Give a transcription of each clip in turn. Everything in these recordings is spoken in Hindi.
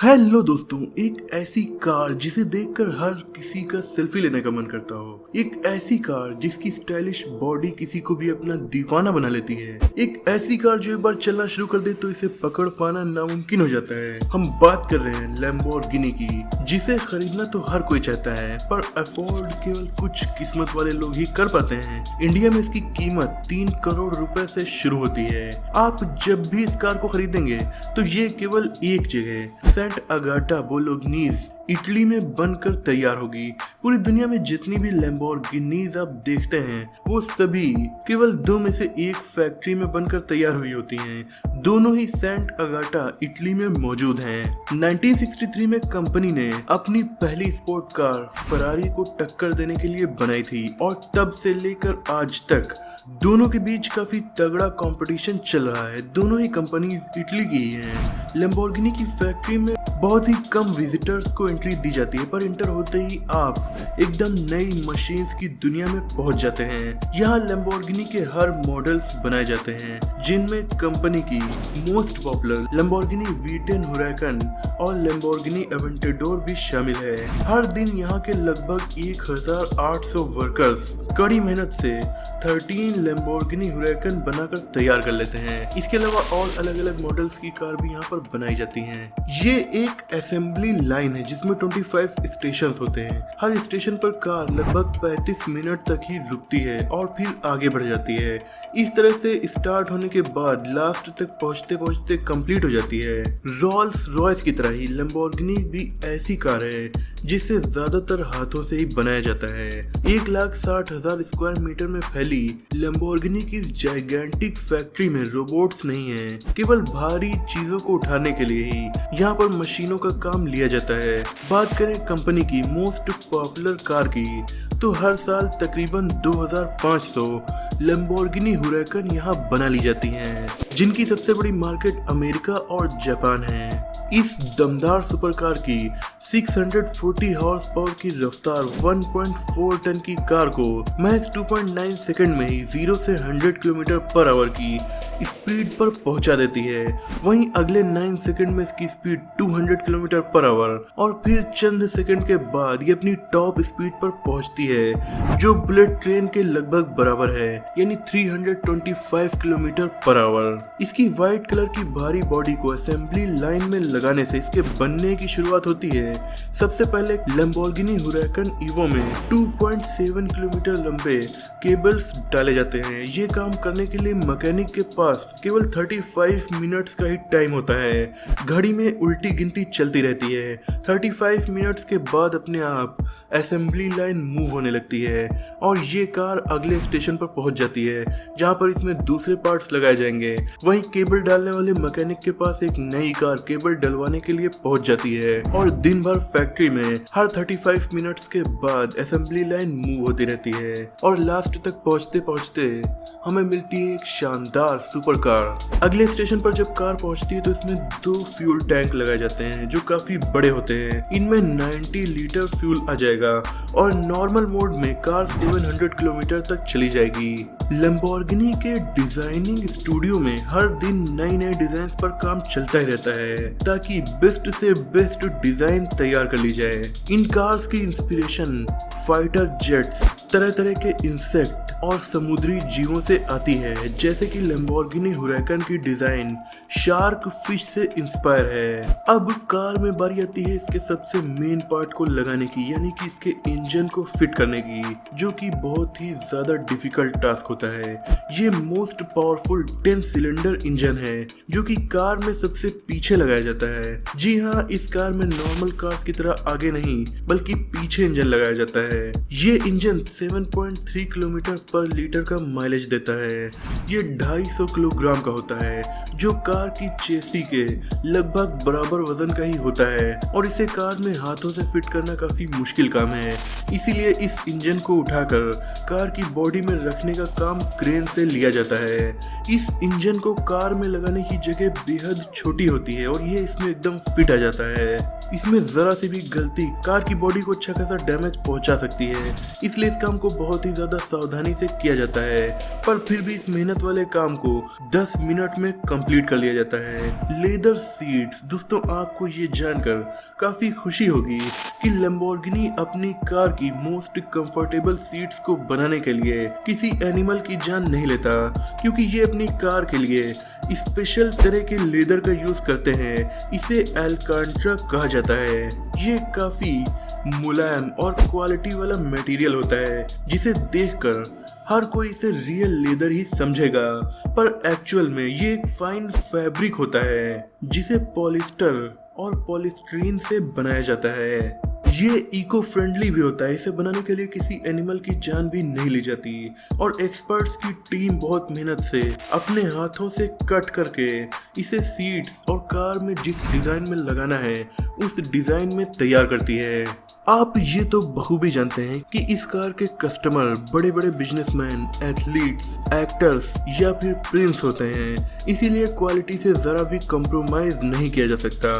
हेलो दोस्तों, एक ऐसी कार जिसे देखकर हर किसी का सेल्फी लेने का मन करता हो। एक ऐसी कार जिसकी स्टाइलिश बॉडी किसी को भी अपना दीवाना बना लेती है। एक ऐसी कार जो एक बार चलना शुरू कर दे तो इसे पकड़ पाना नामुमकिन हो जाता है। हम बात कर रहे हैं लैम्बोर्गिनी की, जिसे खरीदना तो हर कोई चाहता है, पर अफोर्ड केवल कुछ किस्मत वाले लोग ही कर पाते हैं। इंडिया में इसकी कीमत 3 करोड़ रुपए से शुरू होती है। आप जब भी इस कार को खरीदेंगे तो ये केवल एक जगह सेंट अगाटा बोलोग्नीज इटली में बनकर तैयार होगी। पूरी दुनिया में जितनी भी लैम्बोर्गिनीज आप देखते हैं वो सभी केवल 2 में से एक फैक्ट्री में बनकर तैयार हुई होती हैं। दोनों ही सेंट अगाटा इटली में मौजूद हैं। 1963 में कंपनी ने अपनी पहली स्पोर्ट कार फरारी को टक्कर देने के लिए बनाई थी और तब से लेकर आज तक दोनों के बीच काफी तगड़ा कंपटीशन चल रहा है। दोनों ही कंपनीज इटली की ही हैं। लैम्बोर्गिनी की फैक्ट्री में बहुत ही कम विजिटर्स को एंट्री दी जाती है, पर एंटर होते ही आप एकदम नई मशीन्स की दुनिया में पहुंच जाते हैं। यहाँ लैम्बोर्गिनी के हर मॉडल्स बनाए जाते हैं, जिनमें कंपनी की most popular Lamborghini V10 Huracan और लैम्बोर्गिनी एवेंटेडोर भी शामिल है। हर दिन यहाँ के लगभग 1800 वर्कर्स कड़ी मेहनत से 13 लैम्बोर्गिनी हुराकन बनाकर तैयार कर लेते हैं। इसके अलावा और अलग अलग मॉडल्स की कार भी यहाँ पर बनाई जाती हैं। ये एक असेंबली लाइन है जिसमें 25 स्टेशन होते हैं। हर स्टेशन पर कार लगभग 35 मिनट तक ही रुकती है और फिर आगे बढ़ जाती है। इस तरह से स्टार्ट होने के बाद लास्ट तक पहुँचते पहुँचते कंप्लीट हो जाती है। रोल्स रॉयस की तरह ही लैम्बोर्गिनी भी ऐसी कार है जिसे ज्यादातर हाथों से ही बनाया जाता है। 1,60,000 स्क्वायर मीटर में फैली लैम्बोर्गिनी की जाइगेंटिक फैक्ट्री में रोबोट्स नहीं है, केवल भारी चीजों को उठाने के लिए ही यहाँ पर मशीनों का काम लिया जाता है। बात करें कंपनी की मोस्ट पॉपुलर कार की, तो हर साल तकरीबन 2500 लैम्बोर्गिनी हुराकन यहाँ बना ली जाती हैं, जिनकी सबसे बड़ी मार्केट अमेरिका और जापान है। इस दमदार सुपरकार की 640 हॉर्स पावर की रफ्तार 1.4 टन की कार को महज 2.9 सेकंड में ही 0 से 100 किलोमीटर पर आवर की स्पीड पर पहुंचा देती है। वहीं अगले 9 सेकंड में इसकी स्पीड 200 किलोमीटर पर आवर और फिर चंद सेकंड के बाद ये अपनी टॉप स्पीड पर पहुंचती है, जो बुलेट ट्रेन के लगभग बराबर है, यानी 325 किलोमीटर पर आवर। इसकी व्हाइट कलर की भारी बॉडी को असेंबली लाइन में लगाने से इसके बनने की शुरुआत होती है। सबसे पहले लैम्बोर्गिनी हुराकन इवो में 2.7 किलोमीटर लंबे केबल्स डाले जाते हैं। ये काम करने के लिए मैकेनिक के पास केवल 35 मिनट्स का ही टाइम होता है। घड़ी में उल्टी गिनती चलती रहती है। 35 मिनट्स के बाद अपने आप असेंबली लाइन मूव होने लगती है और ये कार अगले स्टेशन पर पहुंच जाती है, जहां पर इसमें दूसरे पार्ट्स लगाए जाएंगे। वहीं केबल डालने वाले मैकेनिक के पास एक नई कार केबल डलवाने के लिए पहुंच जाती है और दिन भर फैक्ट्री में हर 35 मिनट्स के बाद असेंबली लाइन मूव होती रहती है और लास्ट तक पहुंचते पहुंचते हमें मिलती है एक शानदार सुपर कार। अगले स्टेशन पर जब कार पहुंचती है तो इसमें 2 फ्यूल टैंक लगाए जाते हैं जो काफी बड़े होते हैं। इनमें 90 लीटर फ्यूल आ जाएगा और नॉर्मल मोड में कार 700 किलोमीटर तक चली जाएगी। लैम्बोर्गिनी के डिजाइनिंग स्टूडियो में हर दिन नए नए डिजाइन पर काम चलता ही रहता है ताकि बेस्ट से बेस्ट डिजाइन तैयार कर ली जाए। इन कार्स की इंस्पिरेशन फाइटर जेट्स, तरह तरह के इंसेक्ट और समुद्री जीवों से आती है, जैसे कि लैम्बोर्गिनी हुराकन की डिजाइन शार्क फिश से इंस्पायर है। अब कार में बारी आती है इसके सबसे मेन पार्ट को लगाने की, यानी कि इसके इंजन को फिट करने की, जो कि बहुत ही ज्यादा डिफिकल्ट टास्क होता है। ये मोस्ट पावरफुल 10 सिलेंडर इंजन है जो कि कार में सबसे पीछे लगाया जाता है। जी हाँ, इस कार में नॉर्मल कार्स की तरह आगे नहीं बल्कि पीछे इंजन लगाया जाता है। ये इंजन 7.3 किलोमीटर पर लीटर का माइलेज देता है। ये 250 किलोग्राम का होता है, जो कार की चेसी के लगभग बराबर वजन का ही होता है और इसे कार में हाथों से फिट करना काफी मुश्किल काम है। इसीलिए इस इंजन को उठाकर कार की बॉडी में रखने का काम क्रेन से लिया जाता है। इस इंजन को कार में लगाने की जगह बेहद छोटी होती है और ये इसमें एकदम फिट आ जाता है। इसमें जरा सी भी गलती कार की बॉडी को अच्छा खासा डैमेज पहुंचा सकती है, इसलिए इस काम को बहुत ही ज्यादा सावधानी से किया जाता है। पर फिर भी इस मेहनत वाले काम को 10 मिनट में कंप्लीट कर लिया जाता है। Leather seats. दोस्तों, आपको ये जानकर काफी खुशी होगी कि लैम्बोर्गिनी अपनी कार की मोस्ट कंफर्टेबल सीट्स को बनाने के लिए किसी एनिमल की जान नहीं लेता, क्योंकि ये अपनी कार के लिए स्पेशल तरह के लेदर का यूज करते हैं। इसे एल्कांट्रा कहा जाता है। ये काफी मुलायम और क्वालिटी वाला मटेरियल होता है, जिसे देखकर हर कोई इसे रियल लेदर ही समझेगा, पर एक्चुअल में ये एक फाइन फैब्रिक होता है जिसे पॉलिस्टर और पॉलिस्ट्रीन से बनाया जाता है। ये इको फ्रेंडली भी होता है। इसे बनाने के लिए किसी एनिमल की जान भी नहीं ली जाती और एक्सपर्ट्स की टीम बहुत मेहनत से अपने हाथों से कट करके इसे सीट्स और कार में जिस डिजाइन में लगाना है उस डिजाइन में तैयार करती है। आप ये तो बखूबी जानते हैं कि इस कार के कस्टमर बड़े बड़े बिजनेसमैन, एथलीट्स, एक्टर्स या फिर प्रिंस होते हैं, इसीलिए क्वालिटी से जरा भी कॉम्प्रोमाइज नहीं किया जा सकता।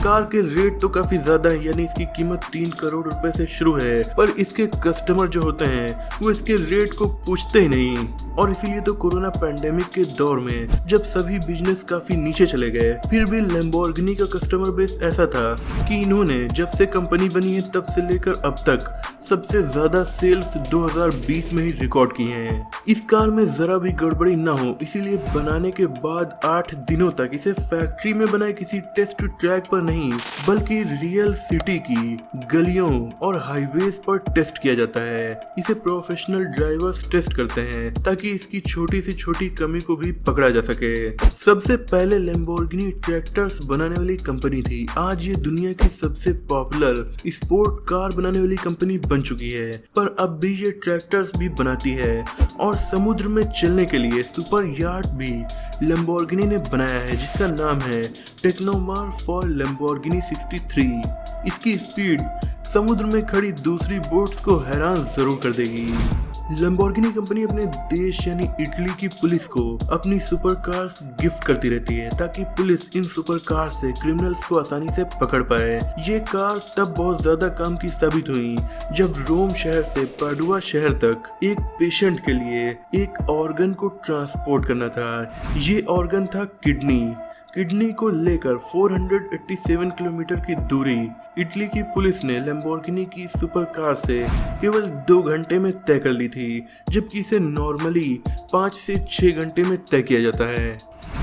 कार के रेट तो काफी ज्यादा है, यानी इसकी कीमत 3 करोड़ रुपए से शुरू है, पर इसके कस्टमर जो होते हैं वो इसके रेट को पूछते ही नहीं। और इसीलिए तो कोरोना पैंडेमिक के दौर में जब सभी बिजनेस काफी नीचे चले गए, फिर भी लैम्बोर्गिनी का कस्टमर बेस ऐसा था कि इन्होंने जब से कंपनी बनी है तब से लेकर अब तक सबसे ज्यादा सेल्स 2020 में ही रिकॉर्ड किए हैं। इस कार में जरा भी गड़बड़ी ना हो, इसीलिए बनाने के बाद 8 दिनों तक इसे फैक्ट्री में बनाए किसी टेस्ट ट्रैक पर नहीं, बल्कि रियल सिटी की गलियों और हाईवेज पर टेस्ट किया जाता है। इसे प्रोफेशनल ड्राइवर्स टेस्ट करते हैं ताकि इसकी छोटी से छोटी कमी को भी पकड़ा जा सके। सबसे पहले लैम्बोर्गिनी ट्रैक्टर्स बनाने वाली कंपनी थी। आज ये दुनिया की सबसे पॉपुलर स्पोर्ट कार बनाने वाली कंपनी बन चुकी है, पर अब भी ये ट्रैक्टर्स भी बनाती है और समुद्र में चलने के लिए सुपर याट भी लैम्बोर्गिनी ने बनाया है, जिसका नाम है टेक्नोमार फॉर लैम्बोर्गिनी 63। इसकी स्पीड समुद्र में खड़ी दूसरी बोट्स को हैरान जरूर कर देगी। लैम्बोर्गिनी कंपनी अपने देश यानी इटली की पुलिस को अपनी सुपर कार्स गिफ्ट करती रहती है ताकि पुलिस इन सुपर कार से क्रिमिनल्स को आसानी से पकड़ पाए। ये कार तब बहुत ज्यादा काम की साबित हुई जब रोम शहर से पाडुआ शहर तक एक पेशेंट के लिए एक ऑर्गन को ट्रांसपोर्ट करना था। ये ऑर्गन था किडनी को लेकर 487 किलोमीटर की दूरी इटली की पुलिस ने लैम्बोर्गिनी की सुपर कार से केवल 2 घंटे में तय कर ली थी, जबकि इसे नॉर्मली 5 से 6 घंटे में तय किया जाता है।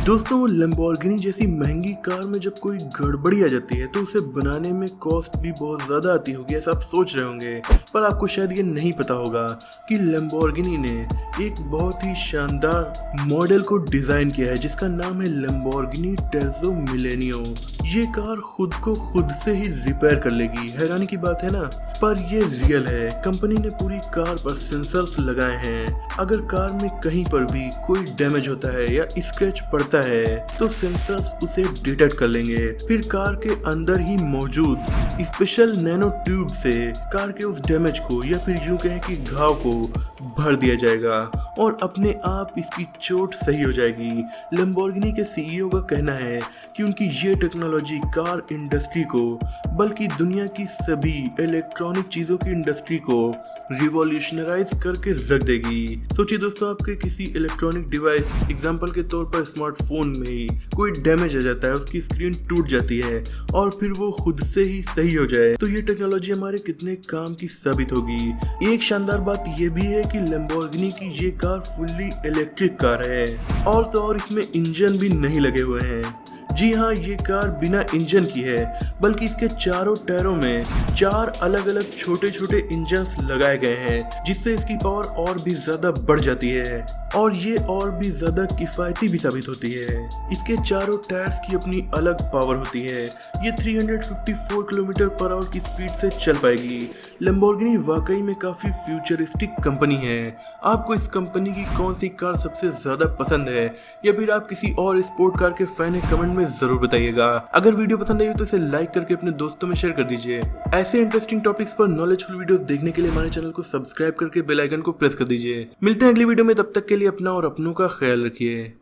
दोस्तों, लैम्बोर्गिनी जैसी महंगी कार में जब कोई गड़बड़ी आ जाती है तो उसे बनाने में कॉस्ट भी बहुत ज्यादा आती होगी, ऐसा आप सोच रहे होंगे, पर आपको शायद ये नहीं पता होगा कि लैम्बोर्गिनी ने एक बहुत ही शानदार मॉडल को डिजाइन किया है जिसका नाम है लैम्बोर्गिनी टेर्जो मिलेनियो। ये कार खुद को खुद से ही रिपेयर कर लेगी। हैरानी की बात है ना, पर ये रियल है। कंपनी ने पूरी कार पर सेंसर्स लगाए हैं। अगर कार में कहीं पर भी कोई डैमेज होता है या स्क्रैच पड़ता है तो सेंसर्स उसे डिटेक्ट कर लेंगे। फिर कार के अंदर ही मौजूद स्पेशल नैनो ट्यूब से कार के उस डैमेज को या फिर यूं कहें कि घाव को भर दिया जाएगा और अपने आप इसकी चोट सही हो जाएगी। लैम्बोर्गिनी के सीईओ का कहना है कि उनकी ये टेक्नोलॉजी कार इंडस्ट्री को बल्कि दुनिया की सभी इलेक्ट्रॉनिक चीजों की इंडस्ट्री को रिवॉल्यूशनराइज करके रख देगी। सोचिए दोस्तों, आपके किसी इलेक्ट्रॉनिक डिवाइस एग्जांपल के तौर पर स्मार्टफोन में ही कोई डैमेज आ जाता है, उसकी स्क्रीन टूट जाती है और फिर वो खुद से ही सही हो जाए, तो ये टेक्नोलॉजी हमारे कितने काम की साबित होगी। एक शानदार बात ये भी है कि लैम्बोर्गिनी की ये कार फुल्ली इलेक्ट्रिक कार है और तो और इसमें इंजन भी नहीं लगे हुए हैं। जी हाँ, ये कार बिना इंजन की है, बल्कि इसके चारों टायरों में 4 अलग अलग छोटे छोटे इंजन्स लगाए गए हैं, जिससे इसकी पावर और भी ज्यादा बढ़ जाती है और ये और भी ज्यादा किफायती भी साबित होती है। इसके चारों टायर्स की अपनी अलग पावर होती है। ये 354 किलोमीटर पर आवर की स्पीड से चल पाएगी। लैम्बोर्गिनी वाकई में काफी फ्यूचरिस्टिक कंपनी है। आपको इस कंपनी की कौन सी कार सबसे ज्यादा पसंद है या फिर आप किसी और स्पोर्ट कार के फैन है, कमेंट में जरूर बताइएगा। अगर वीडियो पसंद आई हो तो इसे लाइक करके अपने दोस्तों में शेयर कर दीजिए। ऐसे इंटरेस्टिंग टॉपिक्स पर नॉलेजफुल वीडियोस देखने के लिए हमारे चैनल को सब्सक्राइब करके बेल आइकन को प्रेस कर दीजिए। मिलते हैं अगली वीडियो में, तब तक के लिए अपना और अपनों का ख्याल रखिए।